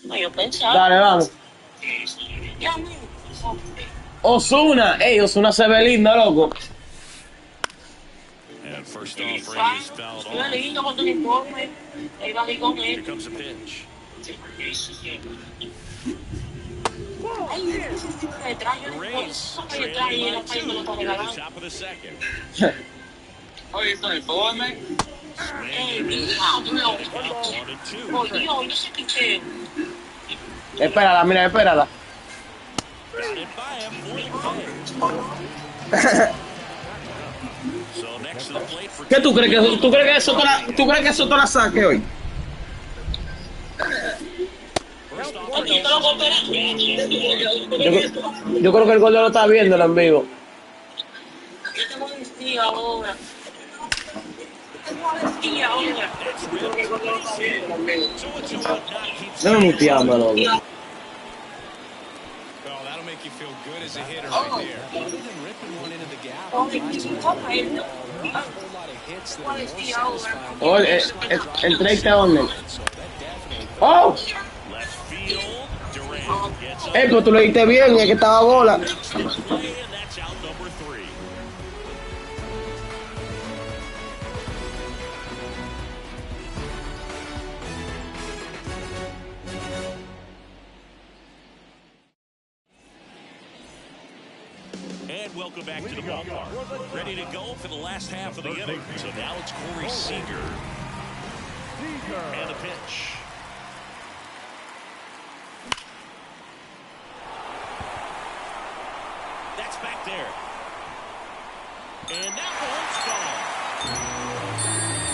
No, yo pensaba. Dale, vamos. Ozuna. Ey, Ozuna se ve linda, loco. And first offering is fouled off. Here comes a pitch. The Rays trailing by 2 here at the top of the second. Oh, you're playing ball, man? Swing and miss. Count 1-2. Espérala, mira, espérala. Got it by him for the play. So next to the plate for ¿Qué tú crees que eso te la saque hoy? Yo creo que el gordo lo está viendo en vivo. No me muteando, loco. Well, that'll make you feel good as a hitter right there. Other than ripping one into the gap, a whole lot of hits that are more satisfying. Oh, el 30 onda. Oh. Pues tú lo diste bien, es que estaba bola. And welcome back to the ballpark. Ready to go for the last half of the inning. So now it's Corey Seager. And a pitch. That's back there. And that one's gone.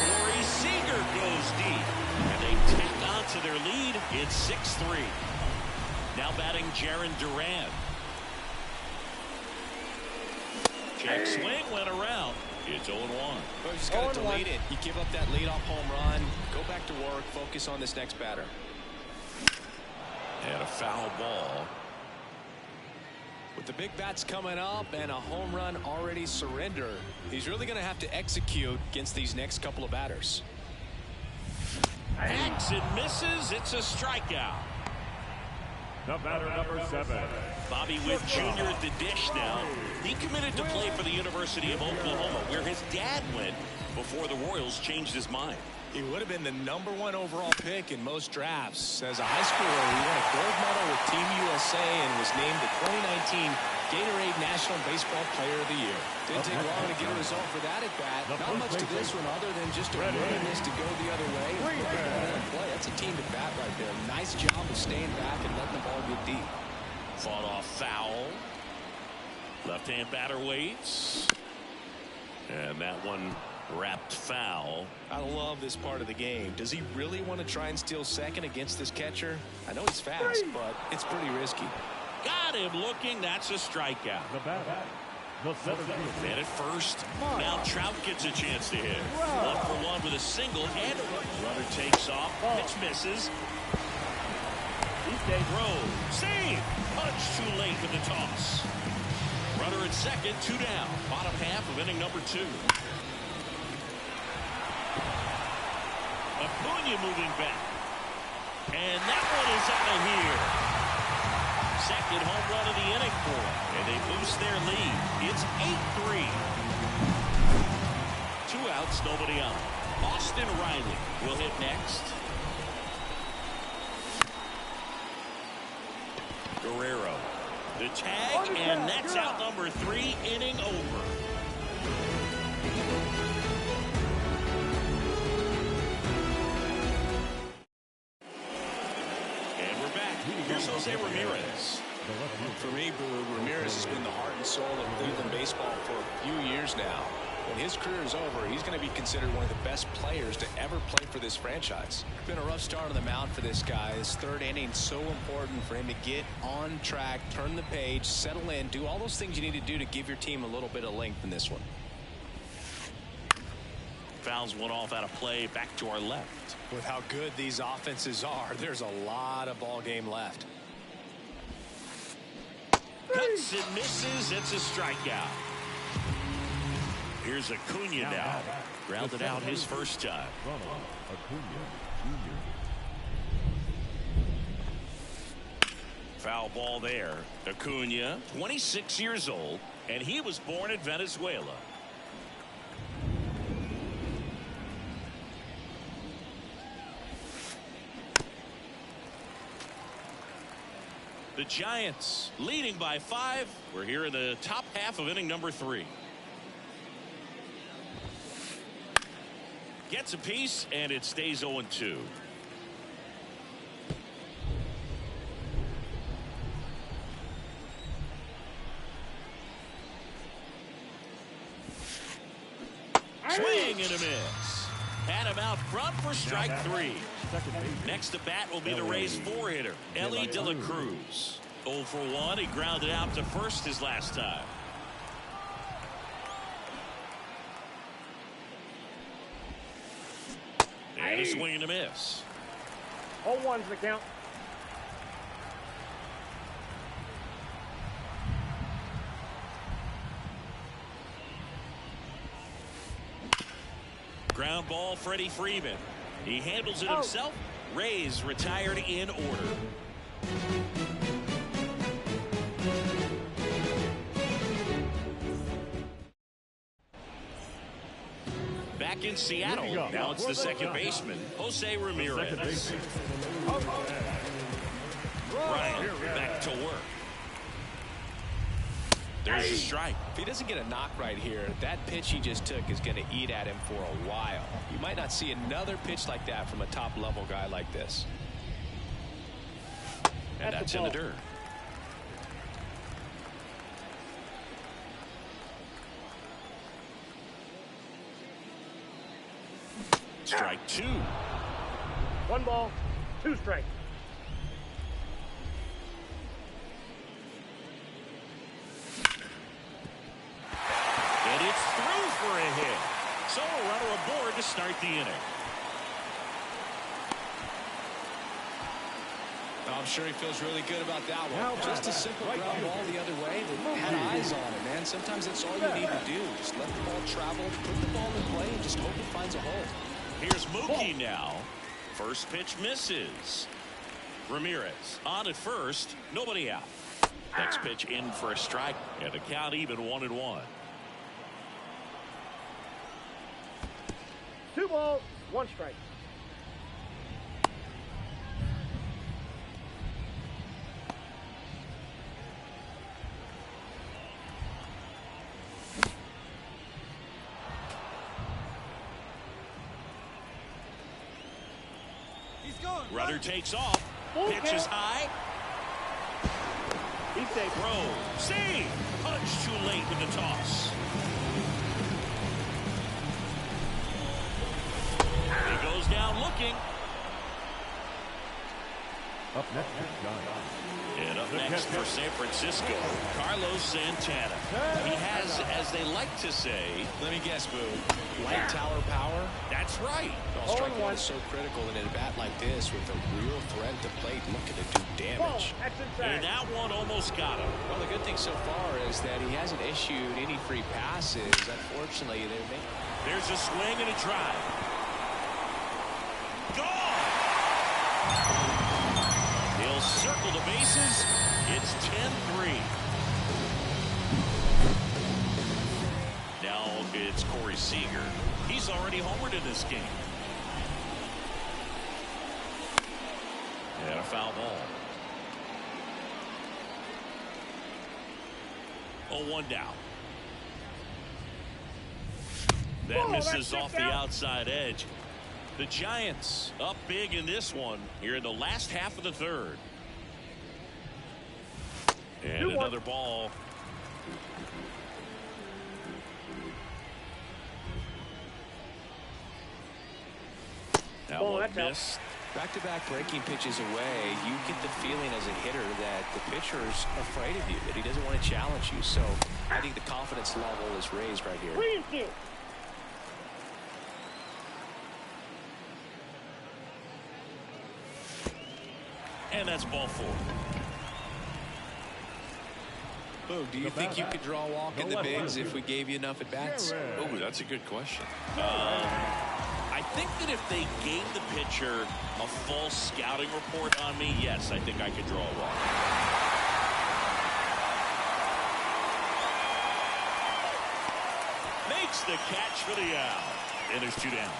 Corey Seager goes deep. And they tack on to their lead. It's 6-3. Now batting Jarren Duran. Check swing went around. It's 0-1. Well, you just got to delete it. You give up that leadoff home run. Go back to work. Focus on this next batter. And a foul ball. With the big bats coming up and a home run already surrendered, he's really going to have to execute against these next couple of batters. Hacks and misses. It's a strikeout. The batter, number 7. Bobby Witt Jr. at the dish now. He committed to play for the University of Oklahoma, where his dad went before the Royals changed his mind. He would have been the #1 overall pick in most drafts. As a high schooler, he won a gold medal with Team USA and was named the 2019 Gatorade National Baseball Player of the Year. Didn't take long to get a result for that at bat. Not much to this one other than just a willingness to go the other way. Play. That's a team to bat right there. Nice job of staying back and letting the ball get deep. Fought off foul. Left-hand batter waits. And that one wrapped foul. I love this part of the game. Does he really want to try and steal second against this catcher? I know he's fast, but it's pretty risky. Got him looking. That's a strikeout. And at first, now Trout gets a chance to hit. 1-for-1 with a single, and runner takes off. Pitch misses. Throw. Save. Punch too late with the toss. Runner at second, 2 down. Bottom half of inning number 2. Acuna moving back. And that one is out of here. Second home run of the inning for them. And they boost their lead. It's 8-3. 2 outs, nobody on. Austin Riley will hit next. Guerrero. The tag, and that's out number 3, inning over. And we're back. Here's Jose Ramirez. For me, Ramirez has been the heart and soul of Cleveland baseball for a few years now. When his career is over, he's going to be considered one of the best players to ever play for this franchise. It's been a rough start on the mound for this guy. His third inning so important for him to get on track, turn the page, settle in, do all those things you need to do to give your team a little bit of length in this one. Fouls one off out of play, back to our left. With how good these offenses are, there's a lot of ball game left. Cuts and misses. It's a strikeout. Here's Acuna now. Grounded out his first time. Foul ball there. Acuna, 26 years old, and he was born in Venezuela. The Giants leading by 5. We're here in the top half of inning number 3. Gets a piece, and it stays 0-2. Swing and a miss. Had him out front for strike 3. Next to bat will be the Rays 4-hitter, Ellie De La Cruz. 0 for 1. He grounded out to first his last time. And a swing and a miss. 0-1's the count. Ground ball, Freddie Freeman. He handles it himself. Rays retired in order. Back in Seattle, now it's the second baseman, Jose Ramirez. Bryant back to work. There's a strike. If he doesn't get a knock right here, that pitch he just took is going to eat at him for a while. You might not see another pitch like that from a top-level guy like this. And that's in the dirt. Strike 2. 1 ball, 2 strikes. And it's through for a hit. So a runner aboard to start the inning. I'm sure he feels really good about that one. Just a simple ground ball the other way, but had eyes on it, man. Sometimes that's all you need to do. Just let the ball travel, put the ball in play, and just hope it finds a hole. Here's Mookie now. First pitch misses. Ramirez on at first. Nobody out. Next pitch in for a strike. And the count even 1-1. 2 balls, 1 strike. Runner takes off. Pitch is high. He's safe. Throw. See. Punch too late with the toss. He goes down looking. Up next, And up next for San Francisco, Carlos Santana. He has, as they like to say, Let me guess, Boo. Light tower power? that's right. Well, strike one is so critical in a bat like this with a real threat to plate looking to do damage. That's And inside. that one almost got him. Well, the good thing so far is that he hasn't issued any free passes. Unfortunately, There's a swing and a drive. Gone! He'll circle the bases. It's 10-3. Now it's Corey Seager. He's already homered in this game. And a foul ball. 0-1 down. That misses off the outside edge. The Giants up big in this one here in the last half of the third. And another ball. That one missed. back-to-back breaking pitches away, you get the feeling as a hitter that the pitcher's afraid of you, that he doesn't want to challenge you. So I think the confidence level is raised right here. And that's ball 4. Boo, do you think you could draw a walk in the bigs if we gave you enough at-bats? Oh, that's a good question. I think that if they gave the pitcher a full scouting report on me, yes, I think I could draw a walk. makes the catch for the out. And there's 2 down.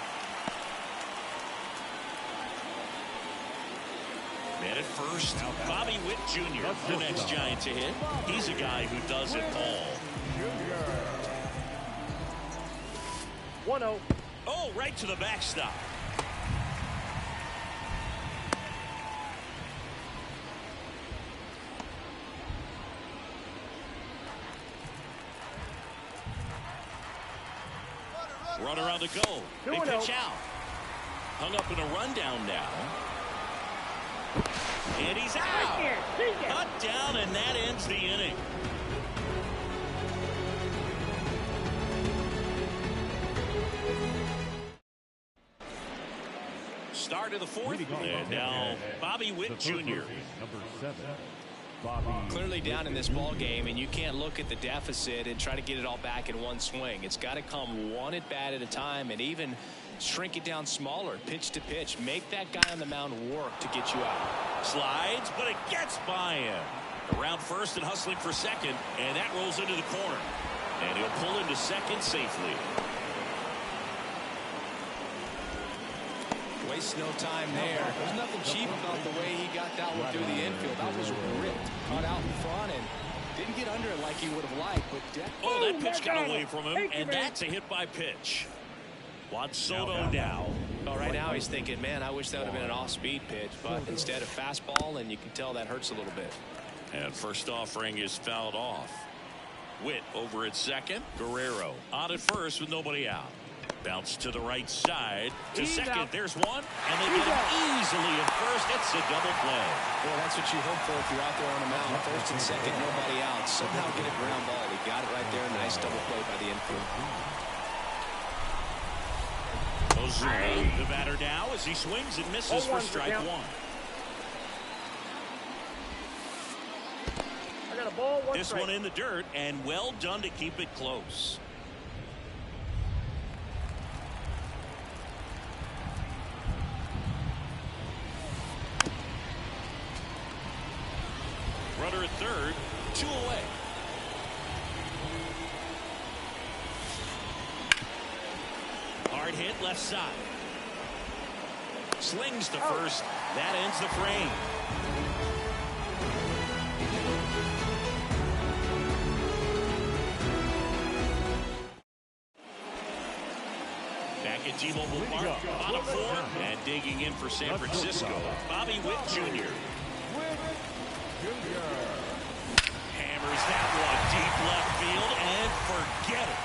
Man at first, Bobby Witt Jr., the next Giant to hit. He's a guy who does it all. 1-0. Oh, right to the backstop. Runner on the go. They pitch out. Hung up in a rundown now. And he's out. Cut down, and that ends the inning. Start of the 4th. And now Bobby Witt Jr. Number 7. Clearly down in this ball game, and you can't look at the deficit and try to get it all back in one swing. It's got to come one at bat at a time, and even shrink it down smaller, pitch to pitch. Make that guy on the mound work to get you out. Slides, but it gets by him. Around first and hustling for second, and that rolls into the corner. And he'll pull into second safely. Wastes no time there. There's nothing cheap about the way he got that one through the infield. That was ripped, caught out in front, and didn't get under it like he would have liked. But that pitch got away from him, and that's a hit by pitch. Juan Soto now. Well, right now he's thinking, man, I wish that would have been an off-speed pitch, but instead a fastball, and you can tell that hurts a little bit. And first offering is fouled off. Witt over at second. Guerrero on at first with nobody out. Bounce to the right side to second. There's one, and they get him easily at first. It's a double play. Well, that's what you hope for if you're out there on the mound. First and second, nobody out. Somehow get a ground ball. He got it right there. Nice double play by the infield. Ozuna, the batter now, as he swings and misses for strike 1. I got a ball, This one in the dirt, and well done to keep it close. Runner at third, 2 away. Hard hit left side. Slings to first. That ends the frame. Back at T-Mobile Park, bottom 4, and digging in for San Francisco, Bobby Witt Jr. Hammers that one deep left field and forget it.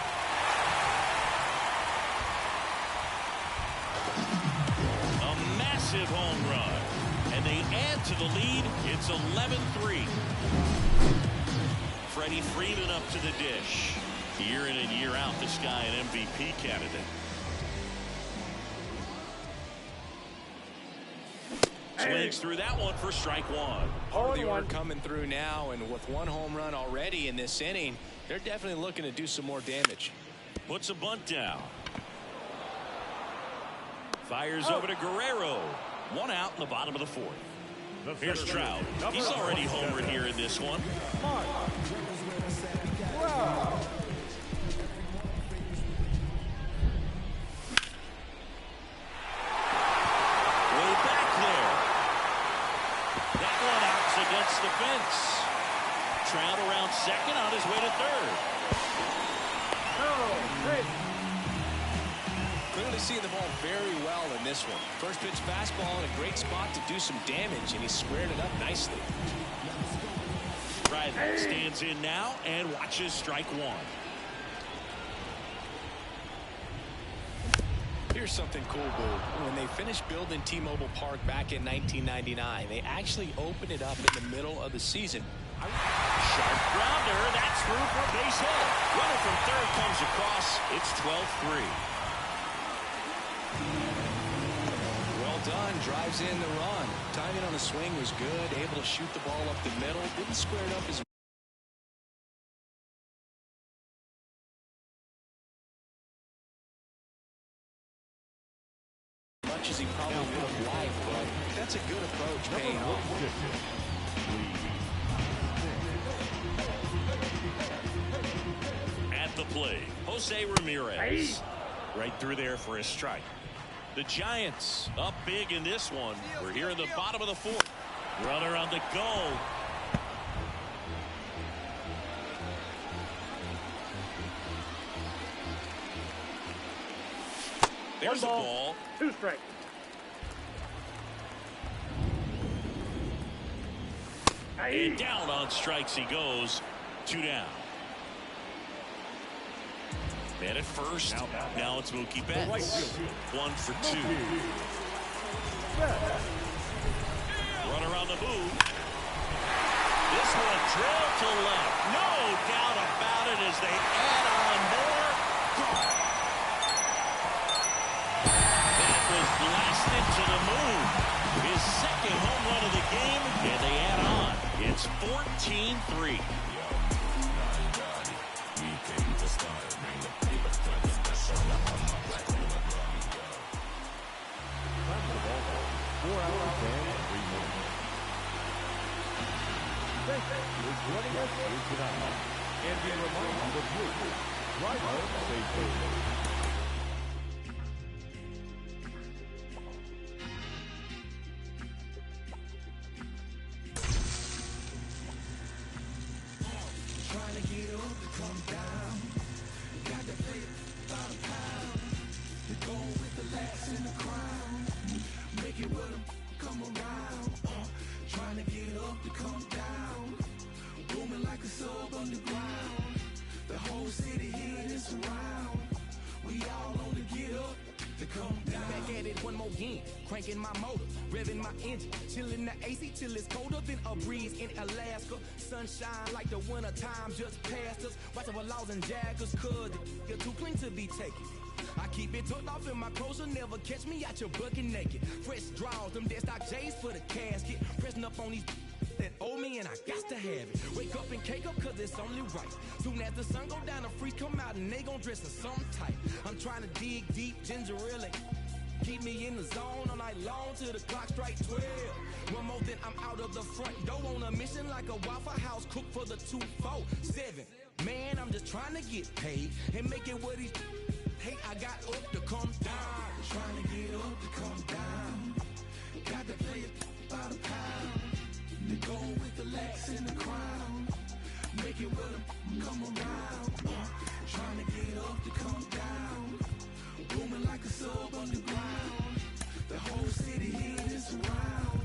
A massive home run. And they add to the lead. It's 11-3. Freddie Freeman up to the dish. Year in and year out, this guy an MVP candidate. Swings through that one for strike 1. Part of the order coming through now, and with 1 home run already in this inning, they're definitely looking to do some more damage. Puts a bunt down. Fires over to Guerrero. 1 out in the bottom of the 4th. Here's Trout. He's already homered here in this one. The fence. Trout around second on his way to third. Clearly seeing the ball very well in this one. First pitch fastball in a great spot to do some damage, and he squared it up nicely. Riley stands in now and watches strike 1. Here's something cool, Boo. When they finished building T-Mobile Park back in 1999, they actually opened it up in the middle of the season. Sharp grounder. That's through for a base hit. Runner from third comes across. It's 12-3. Well done. Drives in the run. Timing on the swing was good. Able to shoot the ball up the middle. Didn't square it up as much as he probably would have liked, but that's a good approach paying off. At the play, Jose Ramirez. Right through there for a strike. The Giants up big in this one. We're here in the bottom of the fourth. Runner on the go. There's a ball. 2 strikes. And down on strikes he goes. 2 down. Man at first. Now it's Mookie Betts. 1 for 2. Runner on the move. This one drilled to left. No doubt about it as they add on more. That was blasted to the moon. His second home run of the game, and they add on. It's 14-3. And be reminded of you. Right home, Trying to get up to come down. Got to play it by the pound. The goal with the lax in the crown. Make it with them come around. Trying to get up to come down. Booming like a sub underground. The whole city here is around. We all on the get up to come down. Back at it one more again, cranking my motor, revving my engine, chilling the AC till it's colder than a breeze in Alaska. Sunshine like the winter time just passed us. Watching for laws and jaggers, cause you're too clean to be taken. I keep it tucked off in my clothes, you'll never catch me out your bucket naked. Fresh draws, them dead stock J's for the casket. Pressing up on these that owe me and I got to have it. Wake up and cake up cause it's only right. Soon as the sun go down, the freeze come out and they gon' dress in some type. I'm trying to dig deep, ginger ale. Keep me in the zone all night long till the clock strike 12. One more then I'm out of the front door on a mission like a Waffle House cook for the 247. Man, I'm just trying to get paid and make it what he's hate. I got up to come down. Trying to get up to come down. Got to play it by the pound. The goal with the lax in the crown. Make it with them come around. Trying to get up to come down. Booming like a sub underground. The whole city here is around.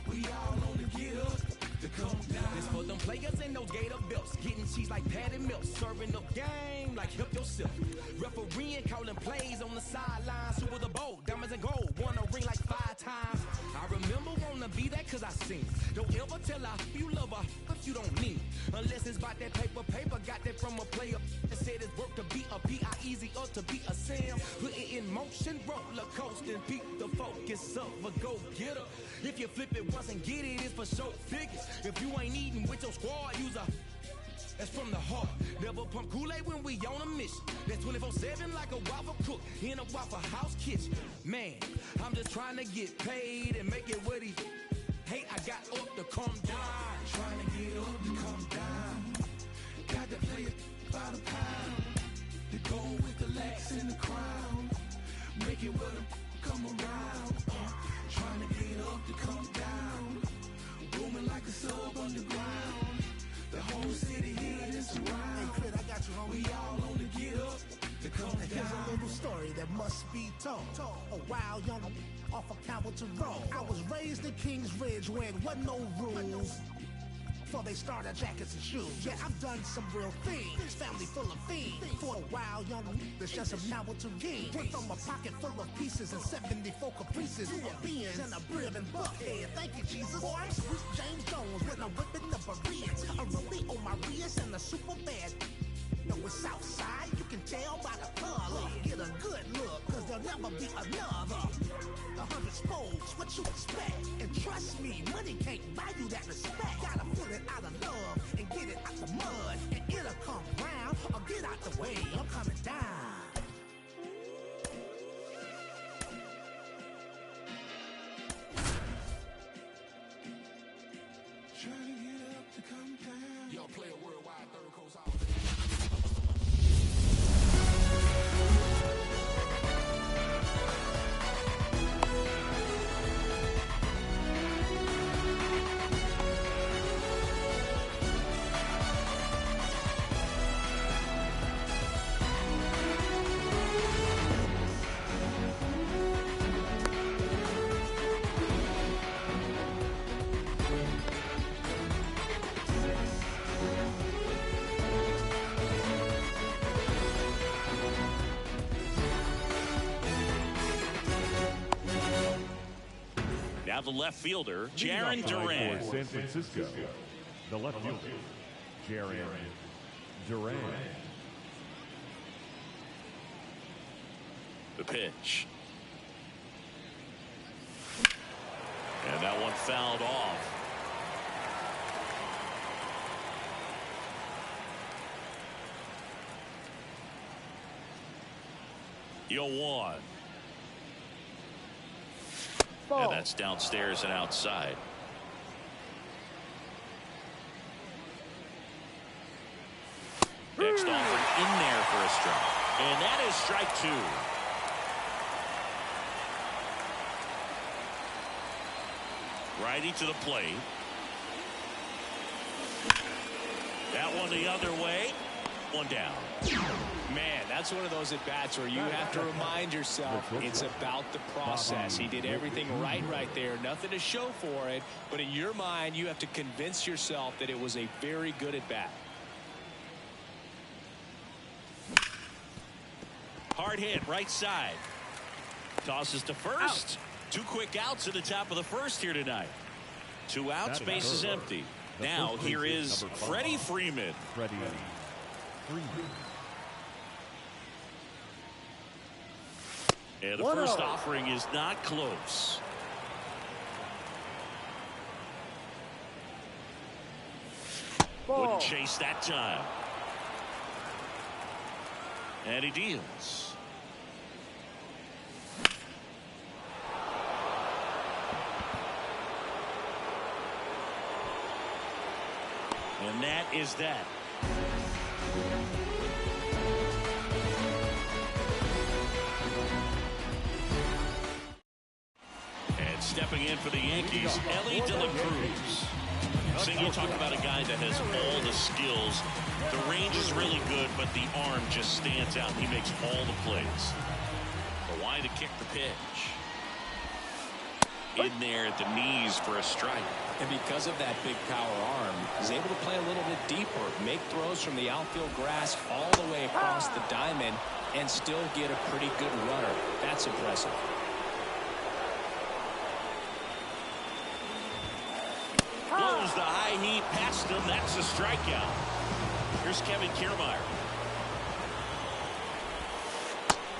We all on the get up to come down. This for them players in those gator belts, getting cheese like Patty Milk, serving up game like help yourself. Refereeing, calling plays on the sidelines. Super the bowl, diamonds and gold, won a ring like 5 times. I remember wanna be that cause I seen. Don't ever tell her you love her if you don't mean. Unless it's about that paper, got that from a player that said it's work to be a P.I. easy or to be a Sam. Put it in motion, roller coaster, beat the focus of a go-getter. If you flip it once and get it, it's for show figures. If you ain't eating with your squad, use a that's from the heart. Never pump Kool-Aid when we on a mission. That's 24/7 like a Waffle cook in a Waffle House kitchen. Man, I'm just trying to get paid and make it what he hate. I got up to come down. Trying to get up to come down. Got to play it by the pound. The goal with the lax in the crown. Make it with them come around. Trying to get up to come down. Booming like a sub underground. The whole city here is around. Hey, Crit, I got you, homie. We all on the get up to come down. Here's a little story that must be told. A wild young off a Calverton Road. I was raised in Kings Ridge where there wasn't no rules. Before they started jackets and shoes. Yeah, I've done some real things. Family full of fiends. For a wild young that's just a Calverton king. Went from a pocket full of pieces and 74 caprices to a Benz and a Brib and Buckhead. Thank you, Jesus. Boy, I'm Sweet James Jones when I'm whipping the Bereans. A rollie on my Rias and a super bad. No, it's Southside, you can tell by the color. Get a good look, cause there'll never be another. 100 spokes, what you expect? And trust me, money can't buy you that respect. Gotta put it out of love and get it out the mud. And it'll come round or get out the way. I'm coming down. Trying to get up to come down. Y'all play a worldwide third coast holiday. Now the left fielder, Leading off Jarren the line Duran. for San Francisco, the left fielder, Jarren Duran. The pitch. And that one fouled off. Yo, one. Ball. And that's downstairs and outside. Next offer in there for a strike. And that is strike two. Righty to the plate. That one the other way. One down. Man, that's one of those at-bats where you have to remind yourself it's about the process. He did everything right there. Nothing to show for it. But in your mind, you have to convince yourself that it was a very good at-bat. Hard hit, right side. Tosses to first. Two quick outs at the top of the first here tonight. 2 outs, bases empty. Now here is Freddie Freeman. Freddie Freeman. And the first offering is not close. Wouldn't chase that time. And he deals. And that is that. And stepping in for the Yankees, Ellie De La Cruz. So you talk about a guy that has all the skills. The range is really good, but the arm just stands out. He makes all the plays. The line to kick the pitch. In there at the knees for a strike. And because of that big power arm, he's able to play a little bit deeper, make throws from the outfield grass all the way across the diamond, and still get a pretty good runner. That's impressive. Blows the high heat past him. That's a strikeout. Here's Kevin Kiermaier.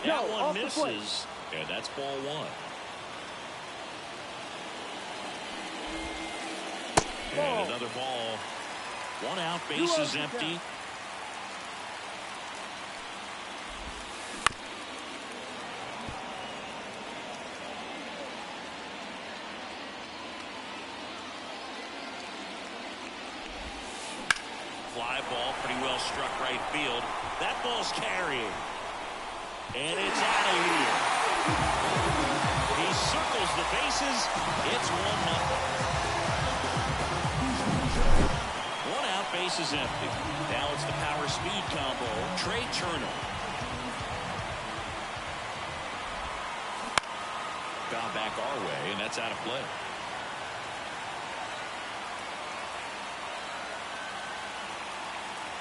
That one misses, and that's ball one. And another ball. 1 out, bases empty. Fly ball, pretty well struck right field. That ball's carrying. And it's out of here. He circles the bases. It's 1-0. 1 out, bases empty. Now it's the power speed combo. Trey Turner. Gone back our way, and that's out of play.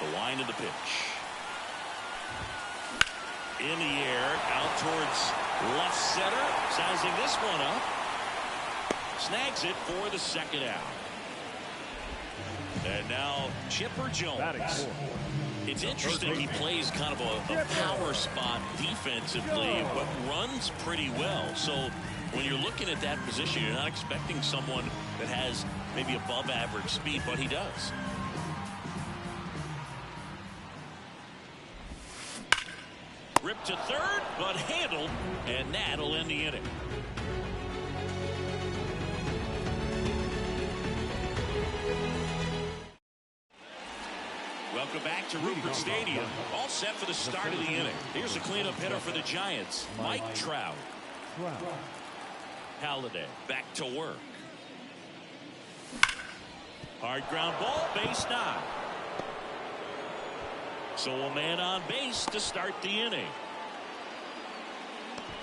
The line of the pitch. In the air, out towards left center. Sizing this one up. Snags it for the second out. And now Chipper Jones. It's interesting he plays kind of a power spot defensively, but runs pretty well. So when you're looking at that position, you're not expecting someone that has maybe above average speed, but he does. Ripped to third, but handled, and that'll end the inning. Welcome back to Rupert Stadium. All set for the start of the inning. Here's a cleanup hitter for the Giants, Mike Trout. Halladay back to work. Hard ground ball, base knock. So a man on base to start the inning.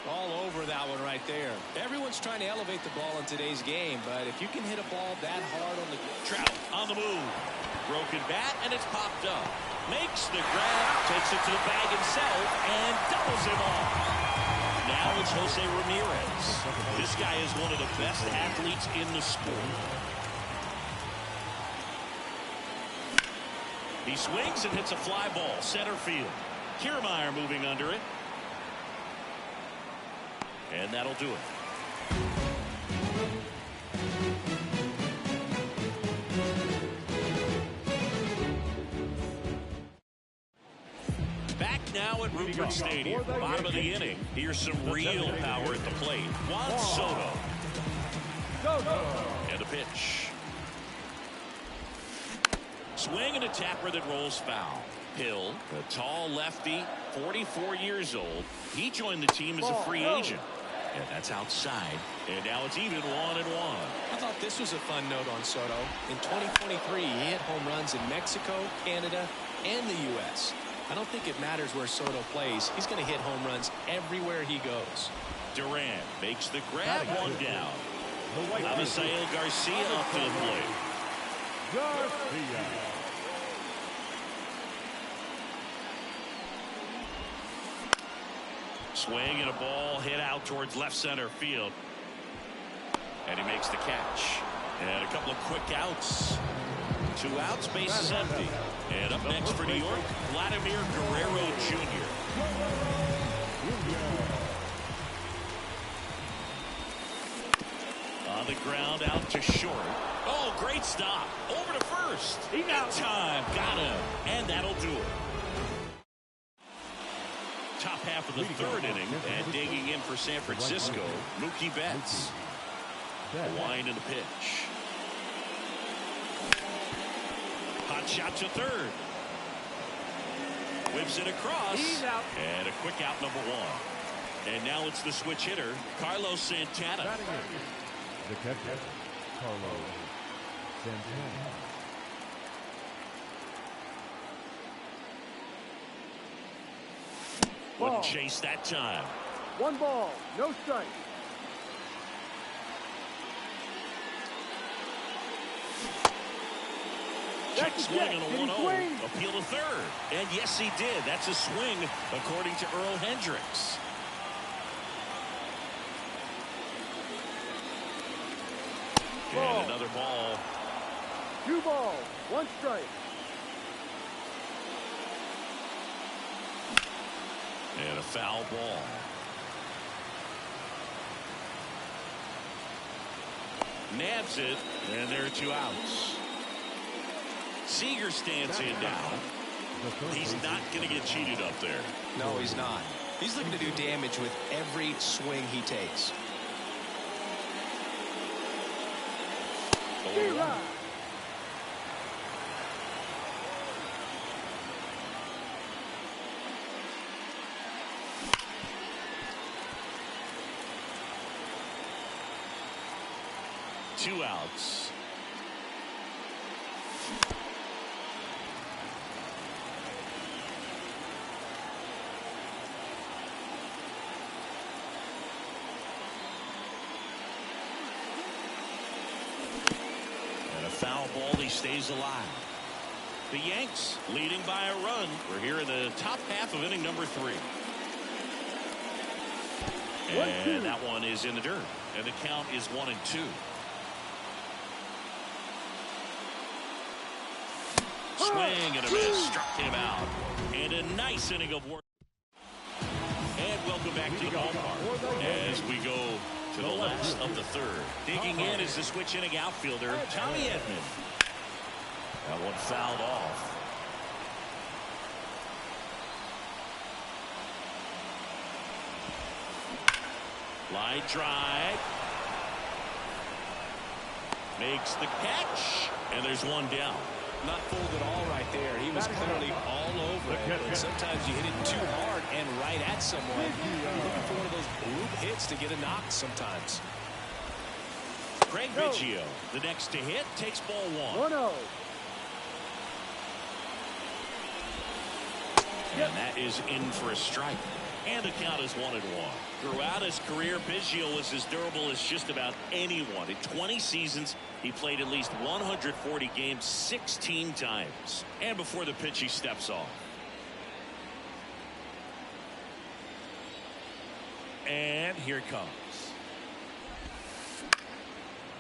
All over that one right there. Everyone's trying to elevate the ball in today's game, but if you can hit a ball that hard on the... Trout on the move. Broken bat, and it's popped up. Makes the grab, takes it to the bag himself, and doubles him off. Now it's Jose Ramirez. This guy is one of the best athletes in the sport. He swings and hits a fly ball center field. Kiermaier moving under it. And that'll do it. Back now at Rupert Stadium. Bottom of the inning. Here's some real power at the plate. Juan Soto. And a pitch. Swing and a tapper that rolls foul. Hill, a tall lefty, 44 years old. He joined the team as a free agent. And that's outside. And now it's even 1-1. I thought this was a fun note on Soto. In 2023, he hit home runs in Mexico, Canada, and the U.S. I don't think it matters where Soto plays. He's going to hit home runs everywhere he goes. Durant makes the grab, one down. Abisail Garcia up to the plate. Garcia. Swing and a ball hit out towards left center field. And he makes the catch. And a couple of quick outs. 2 outs, base is empty. And up next for New York, Vladimir Guerrero Jr. On the ground, out to short. Oh, great stop. Over to first. In time. Got him. And that'll do it. Top half of the third inning, and digging in for San Francisco, Mookie Betts. A wind and a pitch. Hot shot to third. Whips it across. And a quick out, number 1. And now it's the switch hitter, Carlos Santana. The catcher, Carlos Santana. Wouldn't chase that time. 1 ball, no strike. Check swing and a 1-0. Appeal to third. And yes, he did. That's a swing, according to Earl Hendricks. And another ball. 2 balls, 1 strike. And a foul ball. Nabs it, and there are 2 outs. Seager stands in now. He's not going to get cheated up there. No, he's not. He's looking to do damage with every swing he takes. Two outs. And a foul ball. He stays alive. The Yanks leading by a run. We're here in the top half of inning number 3. And that one is in the dirt. And the count is 1-2. Swing and a miss. Struck him out. And a nice inning of work. And welcome back to the ballpark as we go to the last of the third. Digging in is the switch inning outfielder, Tommy Edman. That one fouled off. Line drive. Makes the catch. And there's one down. Not fooled at all right there. He was clearly all over it. And sometimes you hit it too hard and right at someone. You're looking for one of those bloop hits to get a knock sometimes. Craig Biggio, the next to hit, takes ball 1. 1-0. And that is in for a strike. And the count is 1-1. Throughout his career, Biggio was as durable as just about anyone. In 20 seasons, he played at least 140 games 16 times. And before the pitch, he steps off. And here it comes.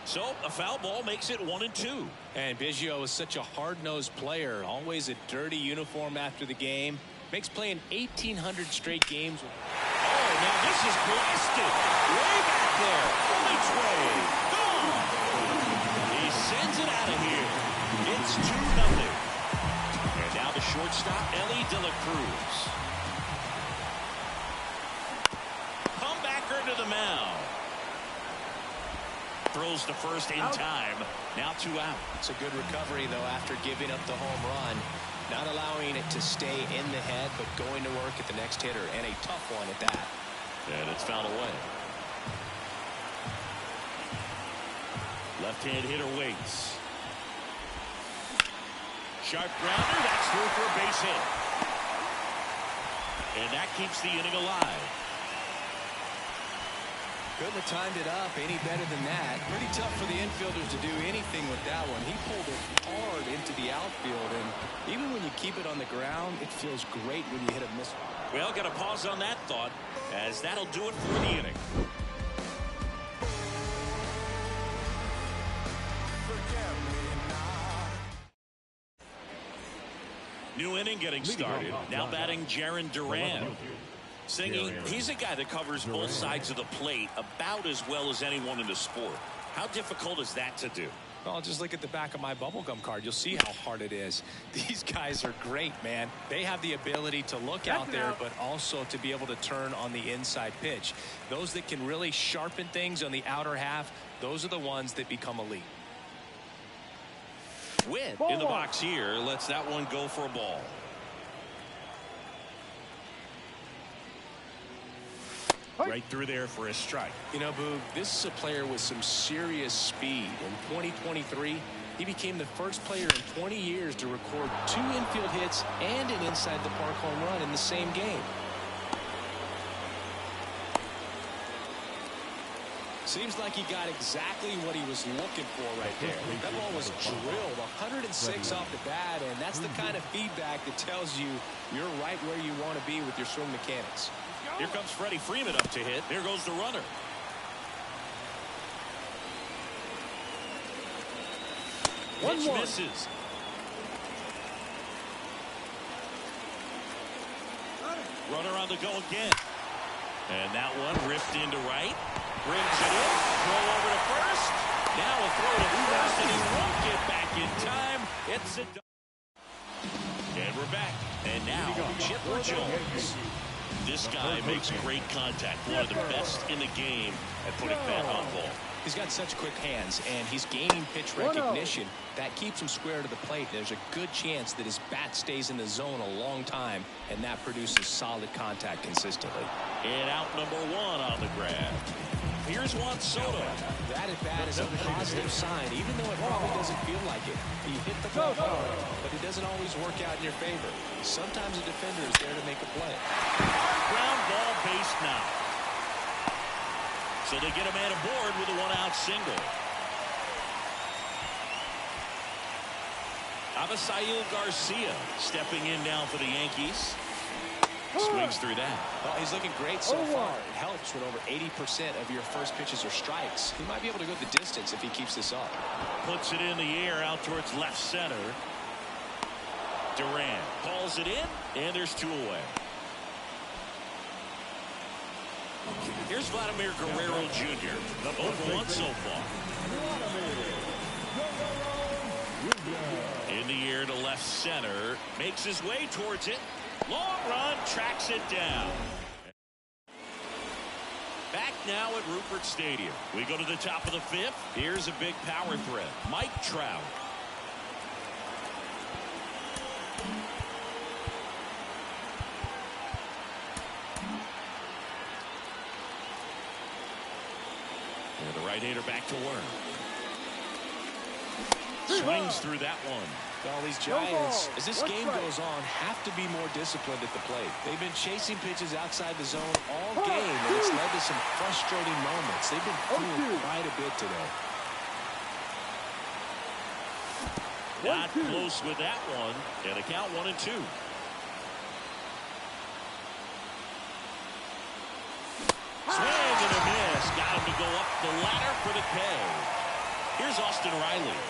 So a foul ball makes it 1-2. And Biggio is such a hard-nosed player. Always a dirty uniform after the game. Makes playing 1,800 straight games. Oh, now this is blasted. Way back there. Only Trey. Gone. He sends it out of here. It's 2-0. And now the shortstop, Ellie De La Cruz. Comebacker to the mound. Throws to first in time. Now 2 out. It's a good recovery, though, after giving up the home run. Not allowing it to stay in the head, but going to work at the next hitter, and a tough one at that. And it's fouled away. Left-hand hitter waits. Sharp grounder. That's through for a base hit. And that keeps the inning alive. Couldn't have timed it up any better than that. Pretty tough for the infielders to do anything with that one. He pulled it hard into the outfield, and even when you keep it on the ground, it feels great when you hit a miss. Well, got to pause on that thought, as that'll do it for the inning. New inning getting started. Now batting Jarren Duran. Singing, he's a guy that covers both sides of the plate about as well as anyone in the sport. How difficult is that to do? Well, just look at the back of my bubblegum card. You'll see how hard it is. These guys are great, man. They have the ability to look out there, but also to be able to turn on the inside pitch. Those that can really sharpen things on the outer half, those are the ones that become elite. Witt in the box here lets that one go for a ball. Right through there for a strike. You know, Boog, this is a player with some serious speed. In 2023, he became the first player in 20 years to record 2 infield hits and an inside the park home run in the same game. Seems like he got exactly what he was looking for right there. That ball was drilled 106 off the bat, and that's the kind of feedback that tells you you're right where you want to be with your swing mechanics. Here comes Freddie Freeman up to hit. There goes the runner. Pitch misses. Runner on the go again. And that one ripped into right. Brings it in. Throw over to first. Now a throw to first, and he won't get back in time. It's a... And we're back. And now Chipper Jones. This guy makes great contact. One of the best in the game at putting bat on ball. He's got such quick hands, and he's gaining pitch recognition. That keeps him square to the plate. There's a good chance that his bat stays in the zone a long time, and that produces solid contact consistently. And out number 1 on the grab. Here's Juan Soto. That at bat is a positive sign, even though it probably doesn't feel like it. He hit the ball hard, but it doesn't always work out in your favor. Sometimes a defender is there to make a play. Ground ball base now. So they get a man aboard with a 1-out single. Avisail Garcia stepping in now for the Yankees. Swings through that. Well, he's looking great so far. It helps when over 80% of your first pitches are strikes. He might be able to go the distance if he keeps this up. Puts it in the air out towards left center. Duran calls it in, and there's 2 away. Here's Vladimir Guerrero Jr. 0-1 so far. In the air to left center. Makes his way towards it. Long run, tracks it down. Back now at Rupert Stadium. We go to the top of the 5th. Here's a big power threat. Mike Trout. And the right-hander back to work. Swings through that one. Well, these Giants, as this game goes on, have to be more disciplined at the plate. They've been chasing pitches outside the zone all game, and it's led to some frustrating moments. They've been fooled quite a bit today. Not close with that one. And a count 1-2. Swings him to go up the ladder for the K. Here's Austin Riley.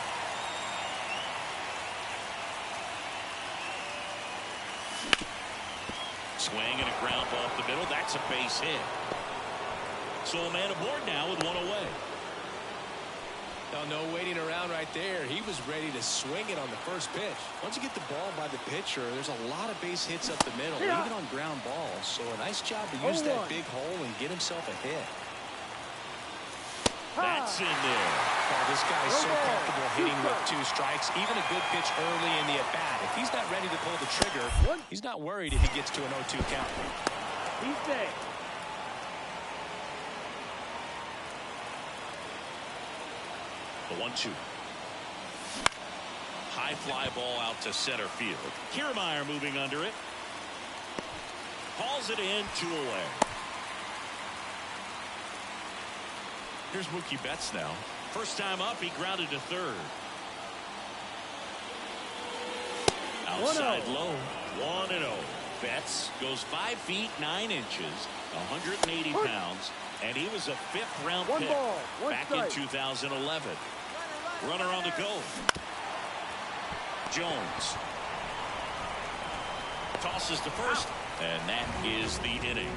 Swing and a ground ball up the middle. That's a base hit. So a man aboard now with one away. No waiting around right there. He was ready to swing it on the first pitch. Once you get the ball by the pitcher, there's a lot of base hits up the middle, even on ground balls. So a nice job to use that big hole and get himself a hit. That's in there. Oh, this guy's so comfortable hitting with 2 strikes. Even a good pitch early in the at-bat. If he's not ready to pull the trigger, he's not worried if he gets to an 0-2 count. He's dead. The 1-2. High fly ball out to center field. Kiermaier moving under it. Hauls it in, 2 away. Here's Mookie Betts now. First time up, he grounded to third. Outside low, 1-0. Betts goes 5 feet 9 inches, 180 pounds, and he was a 5th-round pick back in 2011. Runner on the go. Jones tosses to first, and that is the inning.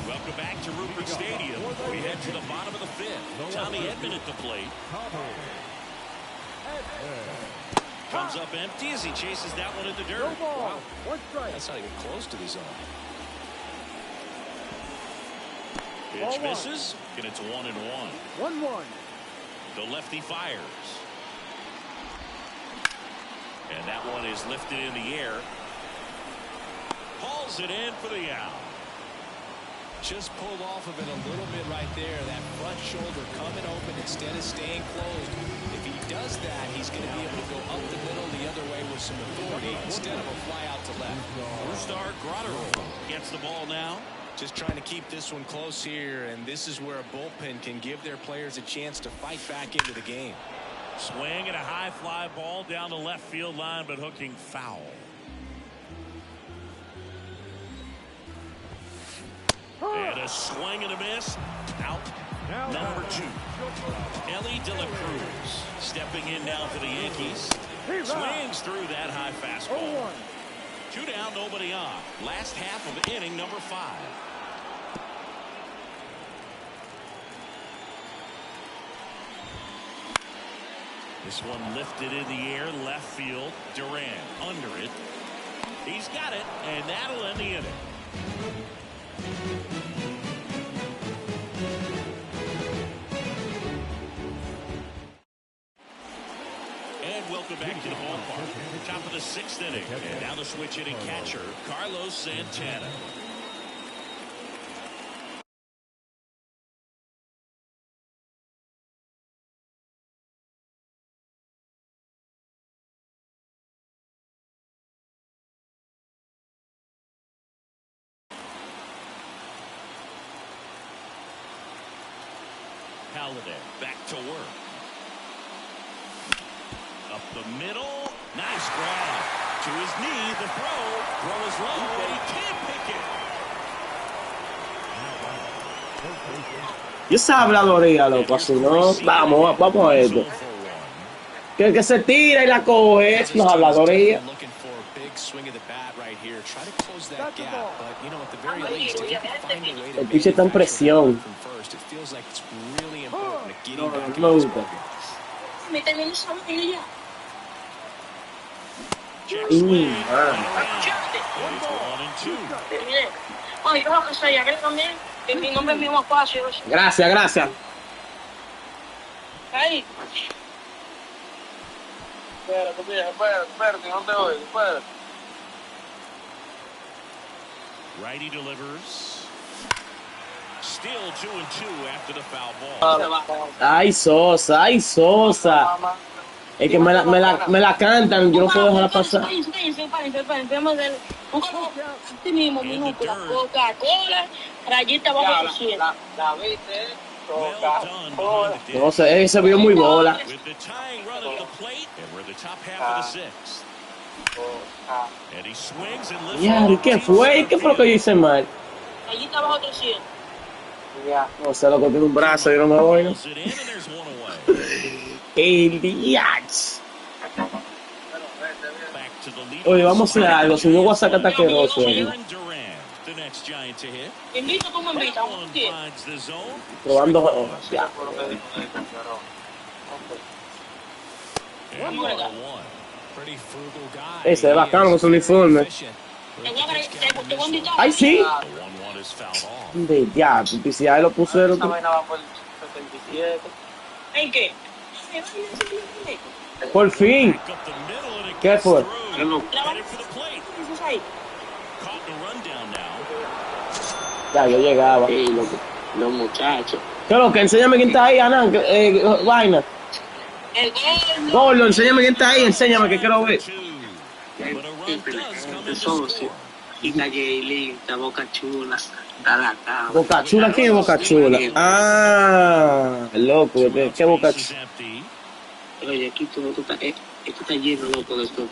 Welcome back to Rupert Stadium. We head to the bottom of the 5th. Tommy Edman at the plate. Comes up empty as he chases that one in the dirt. Wow. 1 strike. That's not even close to the zone. Pitch misses, and it's 1-1. 1-1. The lefty fires. And that one is lifted in the air. Hauls it in for the out. Just pulled off of it a little bit right there. That front shoulder coming open instead of staying closed. If he does that, he's going to be able to go up the middle the other way with some authority instead of a fly out to left. Brusdar Graterol gets the ball now. Just trying to keep this one close here, and this is where a bullpen can give their players a chance to fight back into the game. Swing and a high fly ball down the left field line, but hooking foul. And a swing and a miss. Out. Number 2. Ellie De La Cruz stepping in now for the Yankees. Swings through that high fastball. 2 down, nobody on. Last half of inning number 5. This one lifted in the air, left field. Duran under it. He's got it, and that'll end the inning. And welcome back to the ballpark. Top of the 6th inning. And now the switch hitting catcher, Carlos Santana. Halliday back to work. Up the middle. Nice grab. To his knee. The throw. Throw is low, and he can't pick it. Y esa habladoría, loco, si no, vamos a esto. Que el que se tira y la coge es los habladorías. El pitcher está en presión. No me gusta. Gracias, gracias. Ahí. Espérate, no te oigo, espérate. Righty delivers. Still 2-2 after the foul ball. Ay, Sosa, ay, Sosa. Es que me la cantan, yo no puedo dejarla pasar. No sé, se vio muy bola. Ya, ¿qué fue? ¿Qué fue lo que yo hice mal? Allí está bajo 300. Ya. No sé lo que tiene un brazo y no me voy. Pulls it in, and there's one away. El Diaz. Back to the lead. Oye, vamos a hacer algo. Si no voy a sacar taqueroso. Jaren Durant, the next Giant to hit. Invito, tú me invitas. One finds the zone. Probando. Ya. And 1-1. Pretty frugal guy. Ese es bacano con su uniforme. Efficient. Te voy a invitar. Ay, sí. The 1-1 is fouled off. De ya. Si ahí lo pusieron. Esa vaina va por 77. ¿En qué? Por fin. Back up the middle, and it ¿Qué gets fue? through. Headed for the plate. Caught in a rundown now. Ya, yo llegaba. Los muchachos. ¿Qué es lo que? Enséñame quién está ahí, Anán. Vaina. El gol. Gordo, enséñame quién está ahí. Enséñame que quiero ver. But a run does come into Socio. score. Y está Jaylin, está Boca Chula, está la cama. Boca Chula, ¿quién es Boca Chula? Ah, loco, ¿qué Boca Base is Chula? empty. Oye, aquí todo esto está lleno, loco, de esto.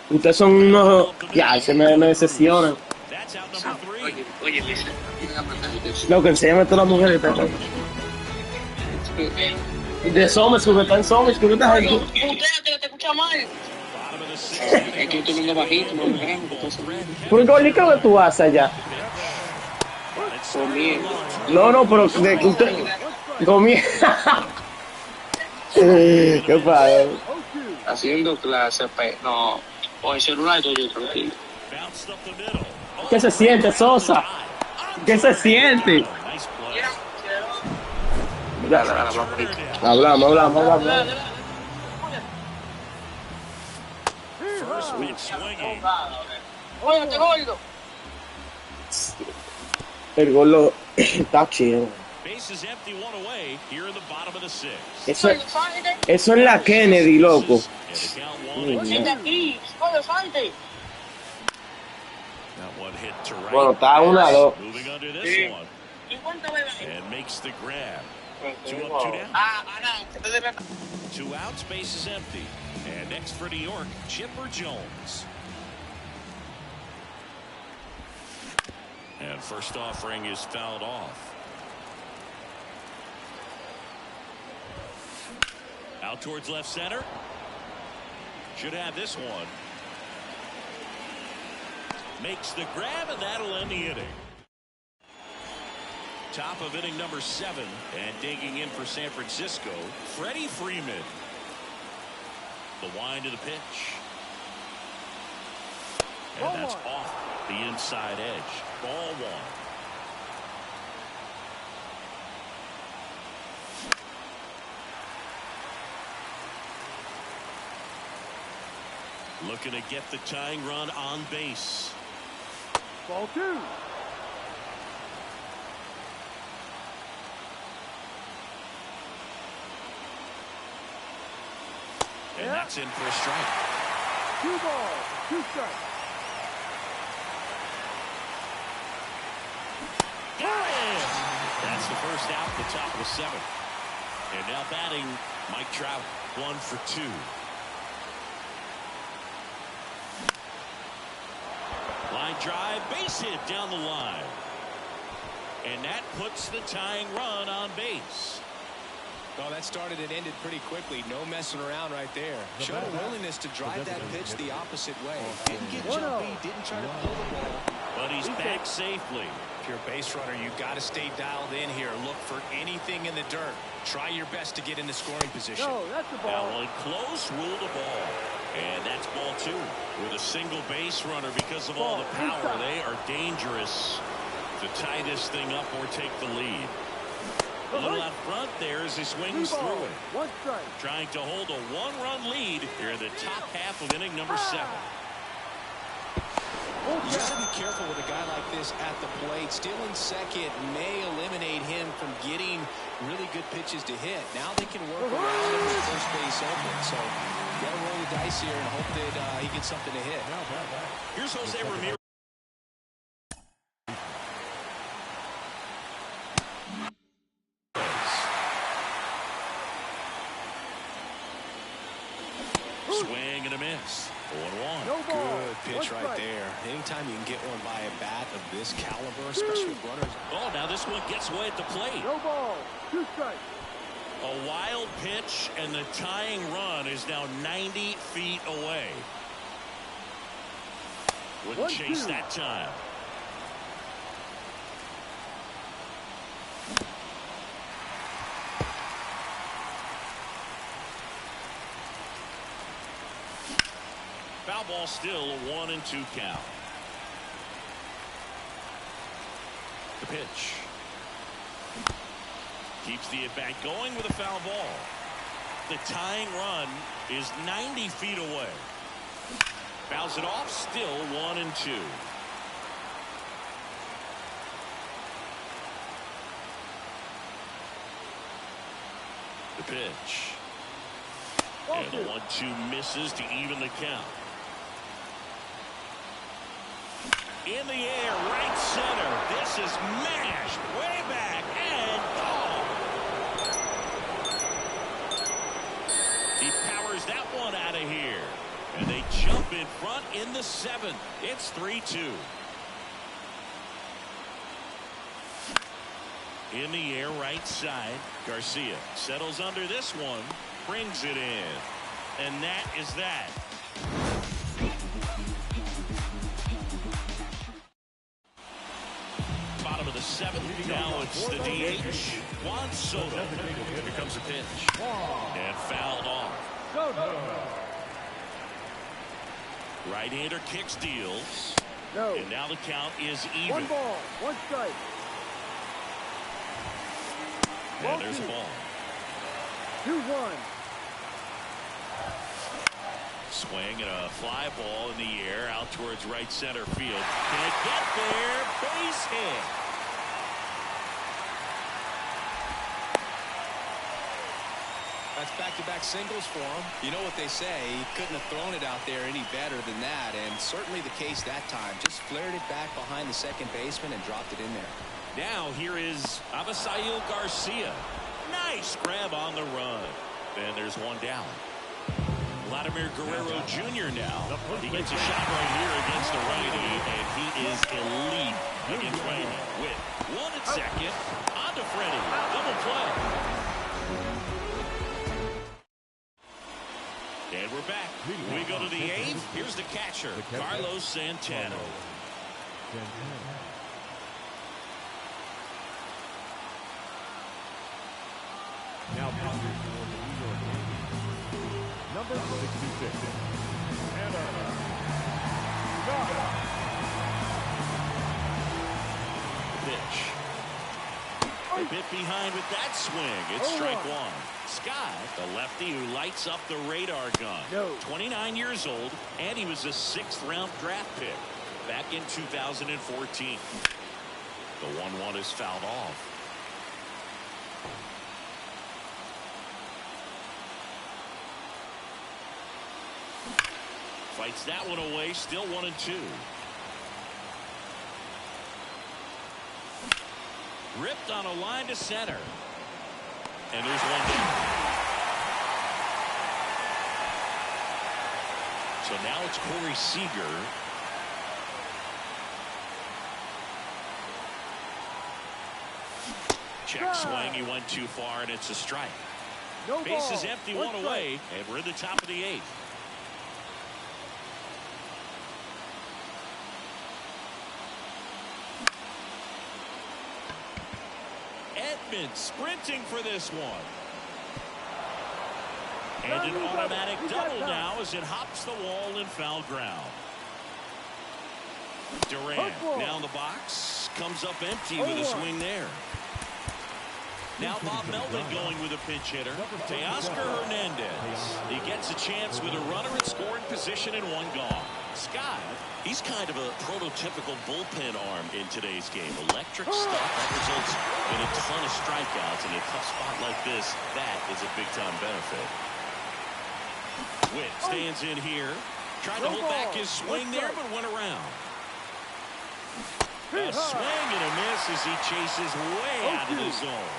Ustedes son unos. Ya, se me decepcionan. That's out number 3. Oye, Lisa, venga a matar. Loco, enséñame a todas las mujeres. De Somers, que está en Somers, que está ahí. Usted que te escucha mal. Bottom of the sixth. Es que tú no lo bajito, no lo grande, entonces. Por Gordy, ¿qué es lo que tú haces allá? Comiendo. No, pero de que usted. Comiendo. ¿Qué pasa? Haciendo clase, no. O el celular estoy yo tranquilo. Bounced up the middle. ¿Qué se siente, Sosa? ¿Qué se siente? Nice play. Dale, vamos ahorita. Hablamos. First pitch swinging. Oye, te gordo. El gordo está chido. Base is empty, one away here in the bottom of the sixth. Eso es la Kennedy, loco. And the count 1-2. Vete aquí. Oye, salte. That one hit to right. Bueno, está 1-2. Moving under this one. ¿Y cuánto bebes? And makes the grab. 2 up, 2 down. No. 2 outs, base is empty. And next for New York, Chipper Jones. And first offering is fouled off. Out towards left center. Should have this one. Makes the grab, and that'll end the inning. Top of inning number 7, and digging in for San Francisco, Freddie Freeman. The wind of the pitch. And that's off the inside edge. Ball 1. Looking to get the tying run on base. Ball 2. And that's in for a strike. 2 balls, 2 strikes. Got it! That's the first out, the top of the 7th. And now batting, Mike Trout, 1 for 2. Line drive, base hit down the line. And that puts the tying run on base. Well, that started and ended pretty quickly. No messing around right there. Showed a willingness to drive that pitch the opposite way. Didn't get jumpy, didn't try to pull the ball. But he's back safely. If you're a base runner, you've got to stay dialed in here. Look for anything in the dirt. Try your best to get in the scoring position. No, that's the Now ball. one close, rule the ball. And that's ball 2. With a single base runner, because of all the power, they are dangerous to tie this thing up or take the lead. A little out front there as he swings through it. 1 strike. Trying to hold a 1-run lead here in the top half of inning number 7. You got to be careful with a guy like this at the plate. Stealing second may eliminate him from getting really good pitches to hit. Now they can work around him with first base open. So you got to roll the dice here and hope that he gets something to hit. Here's Jose Ramirez. Swing and a miss. 0-1. No ball. Good pitch right there. Anytime you can get one by a bat of this caliber, especially with runners. Oh, now this one gets away at the plate. No ball. 2 strikes. A wild pitch, and the tying run is now 90 feet away. Wouldn't chase that time. Foul ball, still a 1-2 count. The pitch. Keeps the at-bat going with a foul ball. The tying run is 90 feet away. Fouls it off, still 1-2. The pitch. And the 1-2 misses to even the count. In the air, right center. This is mashed way back and gone. He powers that one out of here. And they jump in front in the 7th. It's 3-2. In the air, right side. Garcia settles under this one. Brings it in. And that is that. Bottom of the 7th. Now it's the DH. Juan Soto. Here comes a pitch. And fouled off. Right-hander kicks, deals. No. And now the count is even. 1 ball. 1 strike. And there's a ball. 2-1. Swing and a fly ball in the air out towards right center field. Can't get there. Base hit. That's back-to-back singles for him. You know what they say, he couldn't have thrown it out there any better than that, and certainly the case that time. Just flared it back behind the second baseman and dropped it in there. Now here is Avisail Garcia. Nice grab on the run. And there's one down. Vladimir Guerrero Jr. now. He gets a shot right here against the righty, and he is elite against righty. With 1 at second. On to Freddie. Double play. And we're back. We go to the 8th. Here's the catcher, Carlos Santana. Now pitching for the New York Yankees, number 66, Anna. Pitch. A bit behind with that swing. It's strike 1. Scott, the lefty who lights up the radar gun. 29 years old, and he was a 6th-round draft pick back in 2014. The 1-1 is fouled off. Fights that one away, still 1-2. Ripped on a line to center. And there's one down. So now it's Corey Seager. Check swing. He went too far, and it's a strike. Base is empty, 1 away, and we're in the top of the 8th. Edman sprinting for this one. And an automatic double now as it hops the wall in foul ground. Durant now in the box. Comes up empty with a swing there. Now Bob Melvin going with a pinch hitter. Teoscar Hernandez. He gets a chance with a runner in scoring position and 1 gone. Scott, he's kind of a prototypical bullpen arm in today's game. Electric stuff that results in a ton of strikeouts. In a tough spot like this, that is a big-time benefit. Witt stands in here. Tried to hold back his swing there, but went around. A swing and a miss as he chases way out of the zone.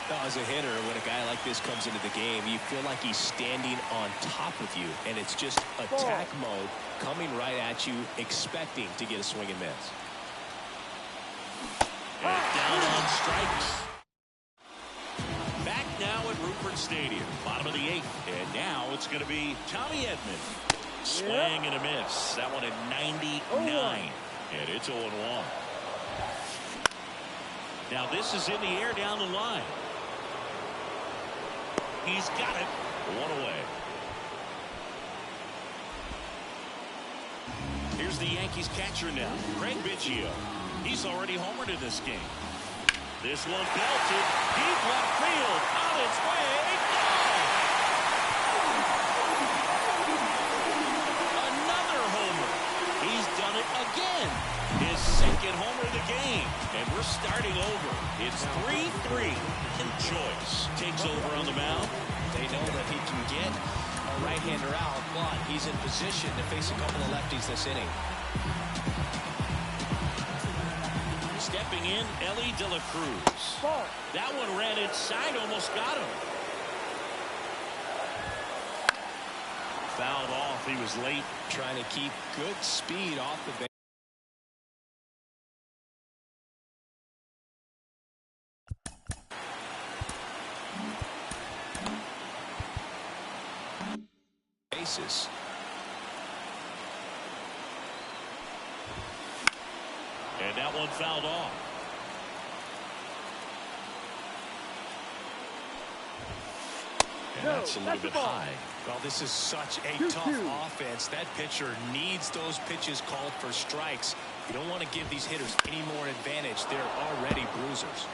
Now, as a hitter, when a guy like this comes into the game, you feel like he's standing on top of you, and it's just attack mode coming right at you, expecting to get a swing and miss. And down on strikes. Back now at Rupert Stadium, bottom of the 8th, and now it's going to be Tommy Edman. Swing and a miss. That one at 99, and it's 0-1. Now this is in the air down the line. He's got it. One away. Here's the Yankees catcher now, Craig Biggio. He's already homered in this game. This one belted deep left field, on its way. Another homer. He's done it again. His second homer of the game. And we're starting over. It's 3-3. And Joyce takes over on the mound. They know that he can get a right-hander out, but he's in position to face a couple of lefties this inning. Stepping in, Ellie De La Cruz. That one ran inside, almost got him. Fouled off. He was late. Trying to keep good speed off the base. And that one fouled off. And that's a little bit high. Well, this is such a tough offense. That pitcher needs those pitches called for strikes. You don't want to give these hitters any more advantage. They're already bruisers.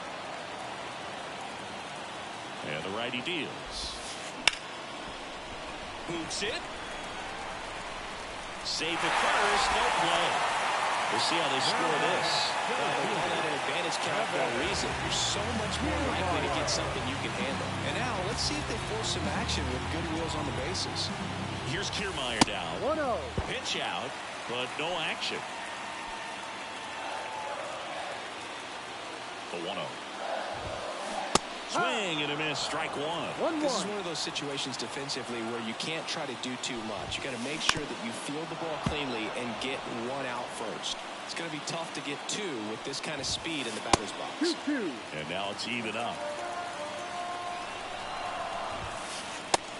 And the righty deals. Boots it. Safe at first, no play. We'll see how they score this. They call that an advantage count for a reason. You're so much more likely to get something you can handle. And now, let's see if they force some action with good wheels on the bases. Here's Kiermaier down. 1-0. Pitch out, but no action. The 1-0. Swing and a miss, strike one. This is one of those situations defensively where you can't try to do too much. You got to make sure that you field the ball cleanly and get one out first. It's going to be tough to get two with this kind of speed in the batter's box. 2-2. And now it's even up.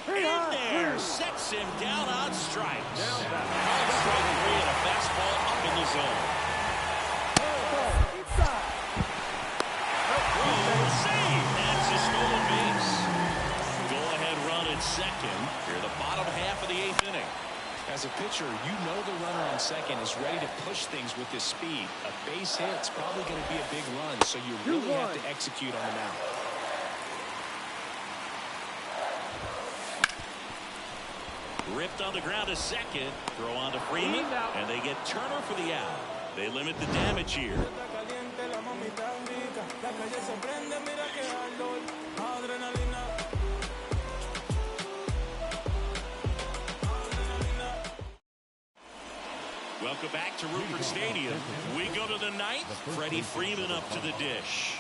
In there, sets him down on strikes. Strike three and a fastball up in the zone. Save. That's a stolen base. Go-ahead run at second. Here, the bottom half of the 8th inning. As a pitcher, you know the runner on second is ready to push things with his speed. A base hit's probably going to be a big run, so you really have to execute on the mound. Ripped on the ground to second. Throw on to Freeman, and they get Turner for the out. They limit the damage here. Welcome back to Rupert Stadium. We go to the 9th. Freddie Freeman up to the dish.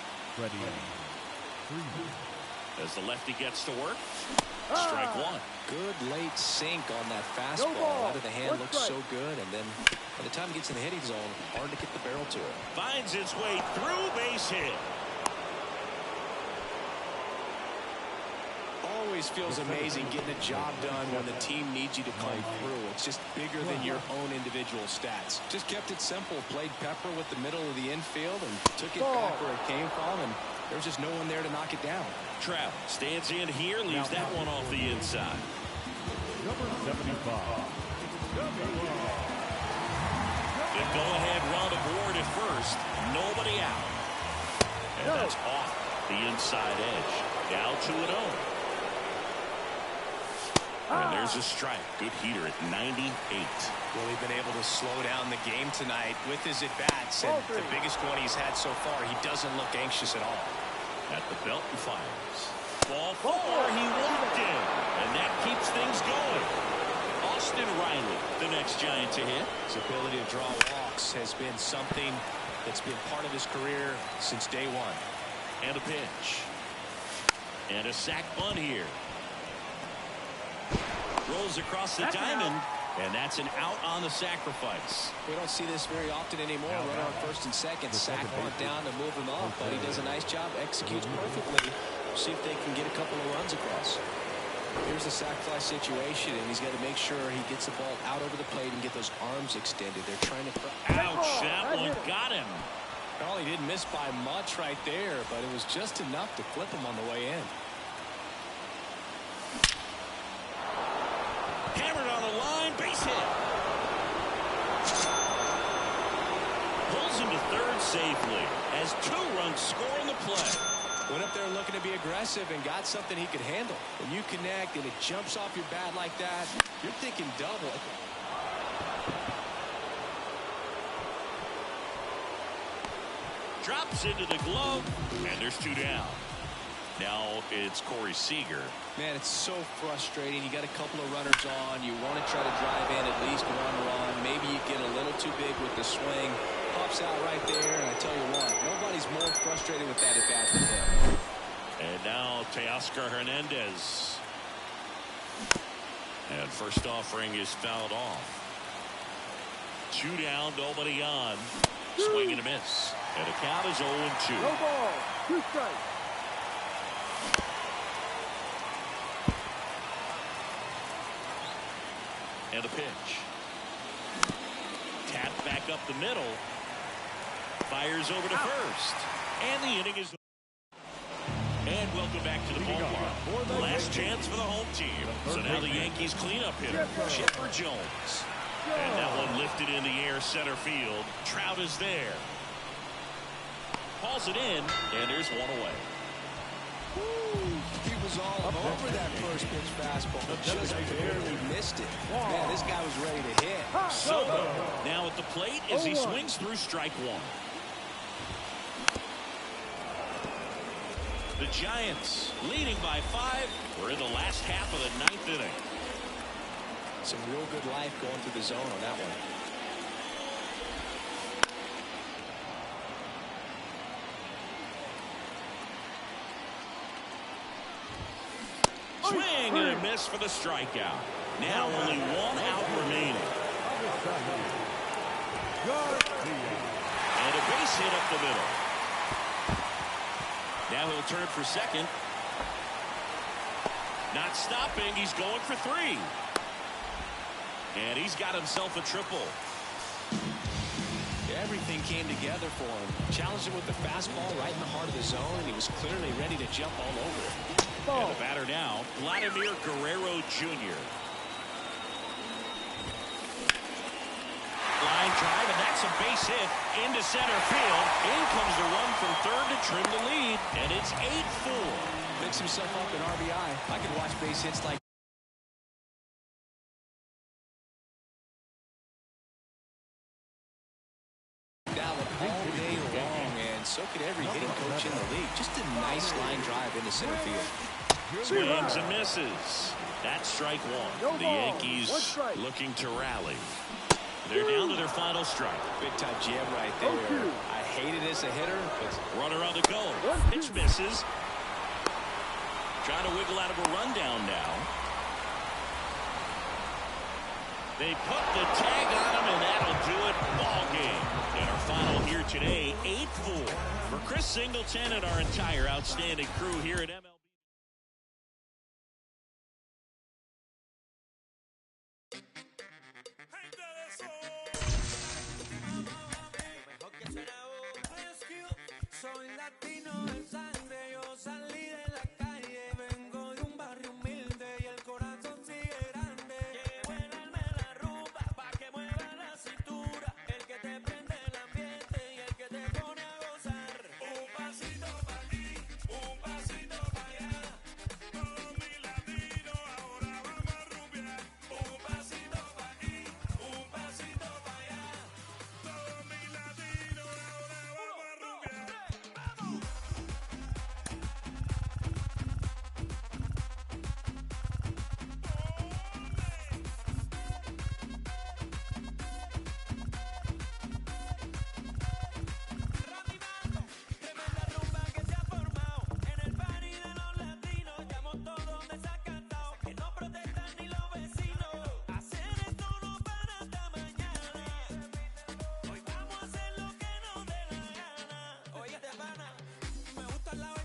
As the lefty gets to work. Strike one. Good late sink on that fastball. Out of the hand looks so good, and then by the time it gets in the hitting zone, hard to get the barrel to it. Finds its way through, base hit. Always feels amazing getting a job done when the team needs you to come through. It's just bigger than your own individual stats. Just kept it simple. Played pepper with the middle of the infield and took it back where it came from, and there was just no one there to knock it down. Trout stands in here, leaves that one off the inside. Number 75. The go-ahead run aboard at first. Nobody out. And that's off the inside edge. Now 2-0. And there's a strike. Good heater at 98. Really been able to slow down the game tonight with his at-bats. And the biggest one he's had so far, he doesn't look anxious at all. At the belt and fires. Ball 4, he walked in. And that keeps things going. Austin Riley, the next Giant to hit. His ability to draw walks has been something that's been part of his career since day one. And a pitch. And a sack bunt here. Rolls across the diamond. And that's an out on the sacrifice. We don't see this very often anymore. Runner on first and second. Sack bunt down to move him up. But he does a nice job. Executes perfectly. See if they can get a couple of runs across. Here's a sack fly situation, and he's got to make sure he gets the ball out over the plate and get those arms extended. They're trying to... Ouch, that one got him. Oh, he didn't miss by much right there, but it was just enough to flip him on the way in. Hammered on the line, base hit. Pulls him to third safely as 2 runs score on the play. Went up there looking to be aggressive and got something he could handle. When you connect and it jumps off your bat like that, you're thinking double. Drops into the glove, and there's 2 down. Now it's Corey Seager. Man, it's so frustrating. You got a couple of runners on. You want to try to drive in at least 1 run. Maybe you get a little too big with the swing. Pops out right there, and I tell you what, nobody's more frustrated with that at bat than him. And now Teoscar Hernandez. And first offering is fouled off. 2 down, nobody on. Swing and a miss. And the count is 0-2. No ball. 2 strikes. And the pitch. Tapped back up the middle. Fires over to first. And the inning is... And welcome back to the ballpark. Last chance for the home team. So now the Yankees cleanup hitter, Chipper Jones. And that one lifted in the air center field. Trout is there. Hauls it in, and there's 1 away. He was all over that first pitch fastball, but just barely missed it. Man, this guy was ready to hit. Soto now at the plate as he swings through strike 1. The Giants leading by 5. We're in the last half of the 9th inning. Some real good life going through the zone on that one. Swing and a miss for the strikeout. Now only 1 out remaining. And a base hit up the middle. Now he'll turn for second. Not stopping. He's going for 3. And he's got himself a triple. Everything came together for him. Challenged him with the fastball right in the heart of the zone, and he was clearly ready to jump all over it. And the batter now, Vladimir Guerrero Jr. Line drive, and that's a base hit into center field. In comes the run from third to trim the lead, and it's 8-4. Picks himself up in RBI. I could watch base hits like all day long, and so could every hitting coach in the league. Just a nice line drive into center field. Swings and misses. That's strike 1. The Yankees looking to rally. They're down to their final strike. Big time jam right there. I hate it as a hitter, but runner on the go. Pitch misses. Trying to wiggle out of a rundown now. They put the tag on him, and that'll do it. Ball game. And our final here today, 8-4. For Chris Singleton and our entire outstanding crew here at MLB. Soy latino en sangre, yo salí.